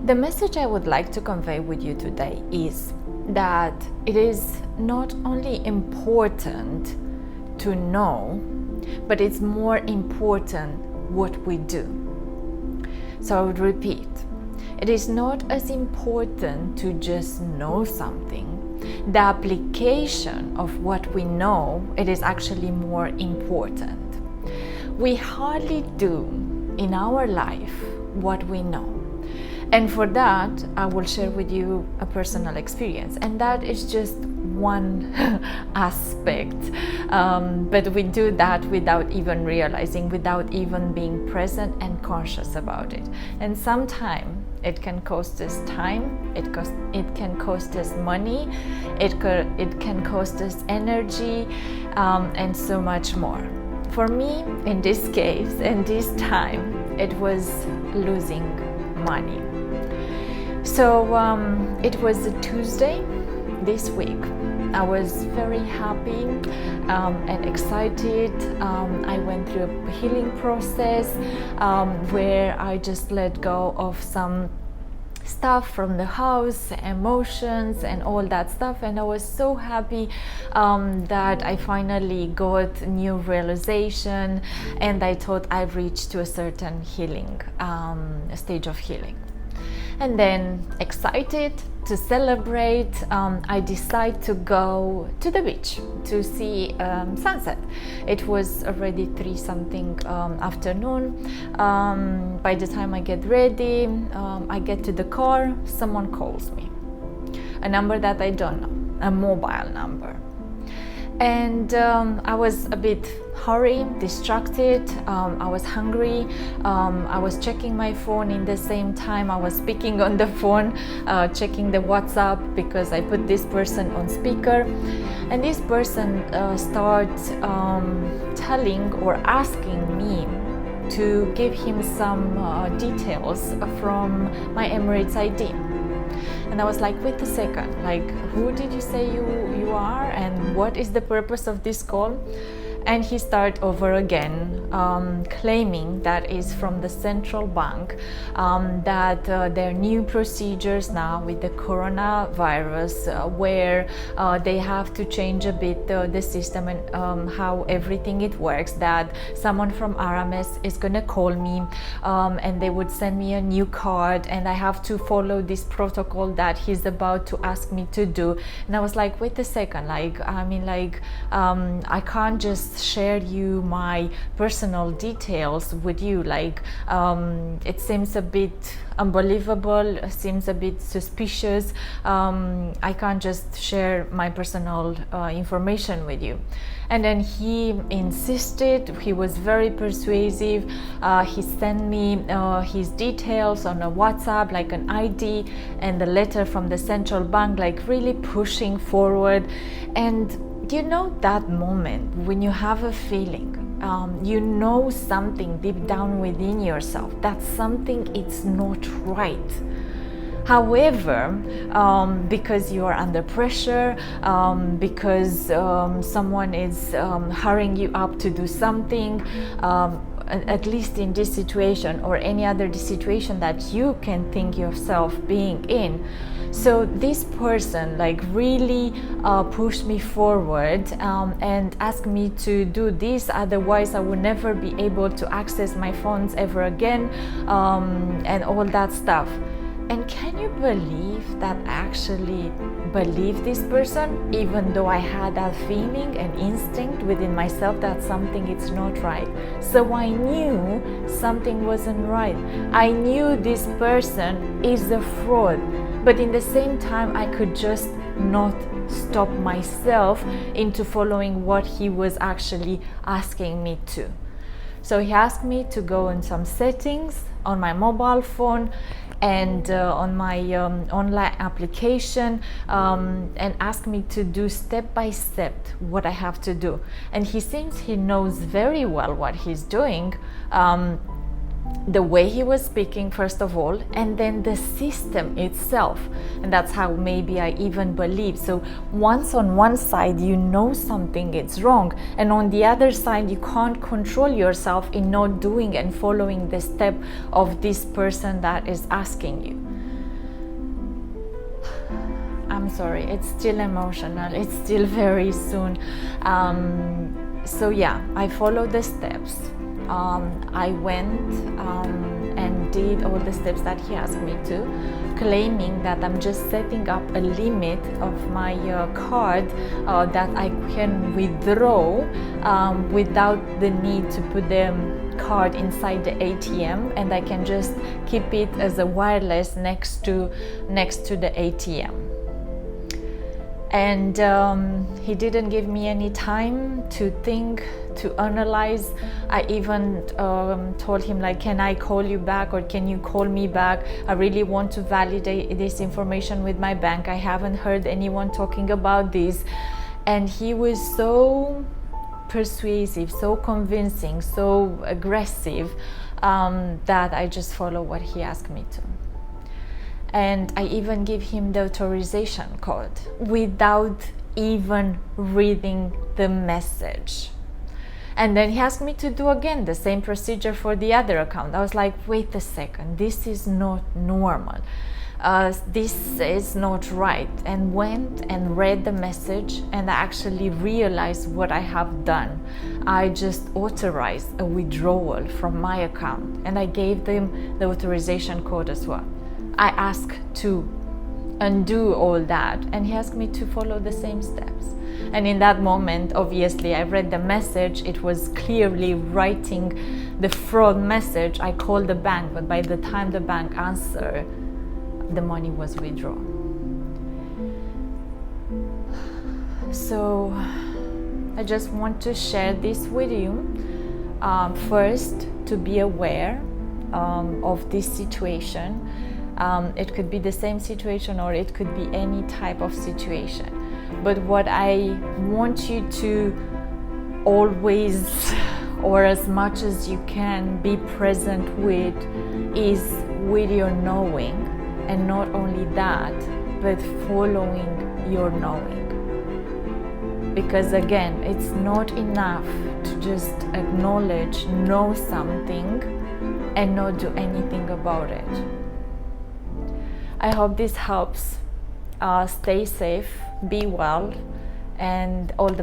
The message I would like to convey with you today is that it is not only important to know, but it's more important what we do. So I would repeat, it is not as important to just know something. The application of what we know, it is actually more important. We hardly do in our life what we know. And for that, I will share with you a personal experience. And that is just one aspect. But we do that without even realizing, without even being present and conscious about it. And sometimes it can cost us time, it can cost us money, it can cost us energy, and so much more. For me, in this case, in this time, it was losing money. So it was a Tuesday this week. I was very happy and excited. I went through a healing process where I just let go of some stuff from the house, emotions and all that stuff, and I was so happy that I finally got new realization, and I thought I've reached to a certain healing stage of healing. And then, excited to celebrate, I decided to go to the beach to see sunset. It was already 3-something afternoon. By the time I get ready, I get to the car, someone calls me. A number that I don't know, a mobile number. And I was a bit hurried, distracted, I was hungry, I was checking my phone in the same time I was speaking on the phone, checking the WhatsApp because I put this person on speaker, and this person starts telling or asking me to give him some details from my Emirates ID. And I was like, wait a second, like, who did you say you are, and what is the purpose of this call? And he started over again, claiming that is from the central bank, that there are new procedures now with the coronavirus, where they have to change a bit the system and how everything it works, that someone from Aramis is gonna call me and they would send me a new card, and I have to follow this protocol that he's about to ask me to do. And I was like, wait a second, like, I mean, like, I can't just share you my personal details with you, like, it seems a bit unbelievable, seems a bit suspicious. I can't just share my personal information with you. And then he insisted, he was very persuasive. He sent me his details on a WhatsApp, like an ID and the letter from the central bank, like really pushing forward. And you know that moment when you have a feeling, you know something deep down within yourself that something it's not right. However, because you are under pressure, because someone is hurrying you up to do something, at least in this situation or any other situation that you can think yourself being in. So this person like really pushed me forward and asked me to do this, otherwise I would never be able to access my phones ever again, and all that stuff. And can you believe that I actually believed this person, even though I had that feeling and instinct within myself that something is not right? So I knew something wasn't right. I knew this person is a fraud, but in the same time I could just not stop myself into following what he was actually asking me to. So he asked me to go on some settings on my mobile phone and on my online application, and asked me to do step by step what I have to do. And he seems he knows very well what he's doing, the way he was speaking first of all, and then the system itself. And that's how maybe I even believe. So once on one side you know something is wrong, and on the other side you can't control yourself in not doing and following the step of this person that is asking you. I'm sorry, it's still emotional, it's still very soon. So yeah, I followed the steps. I went and did all the steps that he asked me to, claiming that I'm just setting up a limit of my card that I can withdraw without the need to put the card inside the ATM, and I can just keep it as a wireless next to the ATM. And he didn't give me any time to think, to analyze. I even told him, like, can I call you back, or can you call me back? I really want to validate this information with my bank. I haven't heard anyone talking about this. And he was so persuasive, so convincing, so aggressive, that I just followed what he asked me to. And I even give him the authorization code without even reading the message. And then he asked me to do again the same procedure for the other account. I was like, wait a second, this is not normal. This is not right. And went and read the message, and I actually realized what I have done. I just authorized a withdrawal from my account, and I gave them the authorization code as well. I asked to undo all that, and he asked me to follow the same steps. And in that moment, obviously, I read the message. It was clearly writing the fraud message. I called the bank, but by the time the bank answered, the money was withdrawn. So I just want to share this with you. First, to be aware of this situation. It could be the same situation, or it could be any type of situation. But what I want you to always, or as much as you can, be present with is with your knowing. And not only that, but following your knowing. Because again, it's not enough to just acknowledge, know something, and not do anything about it. I hope this helps. Stay safe, be well, and all the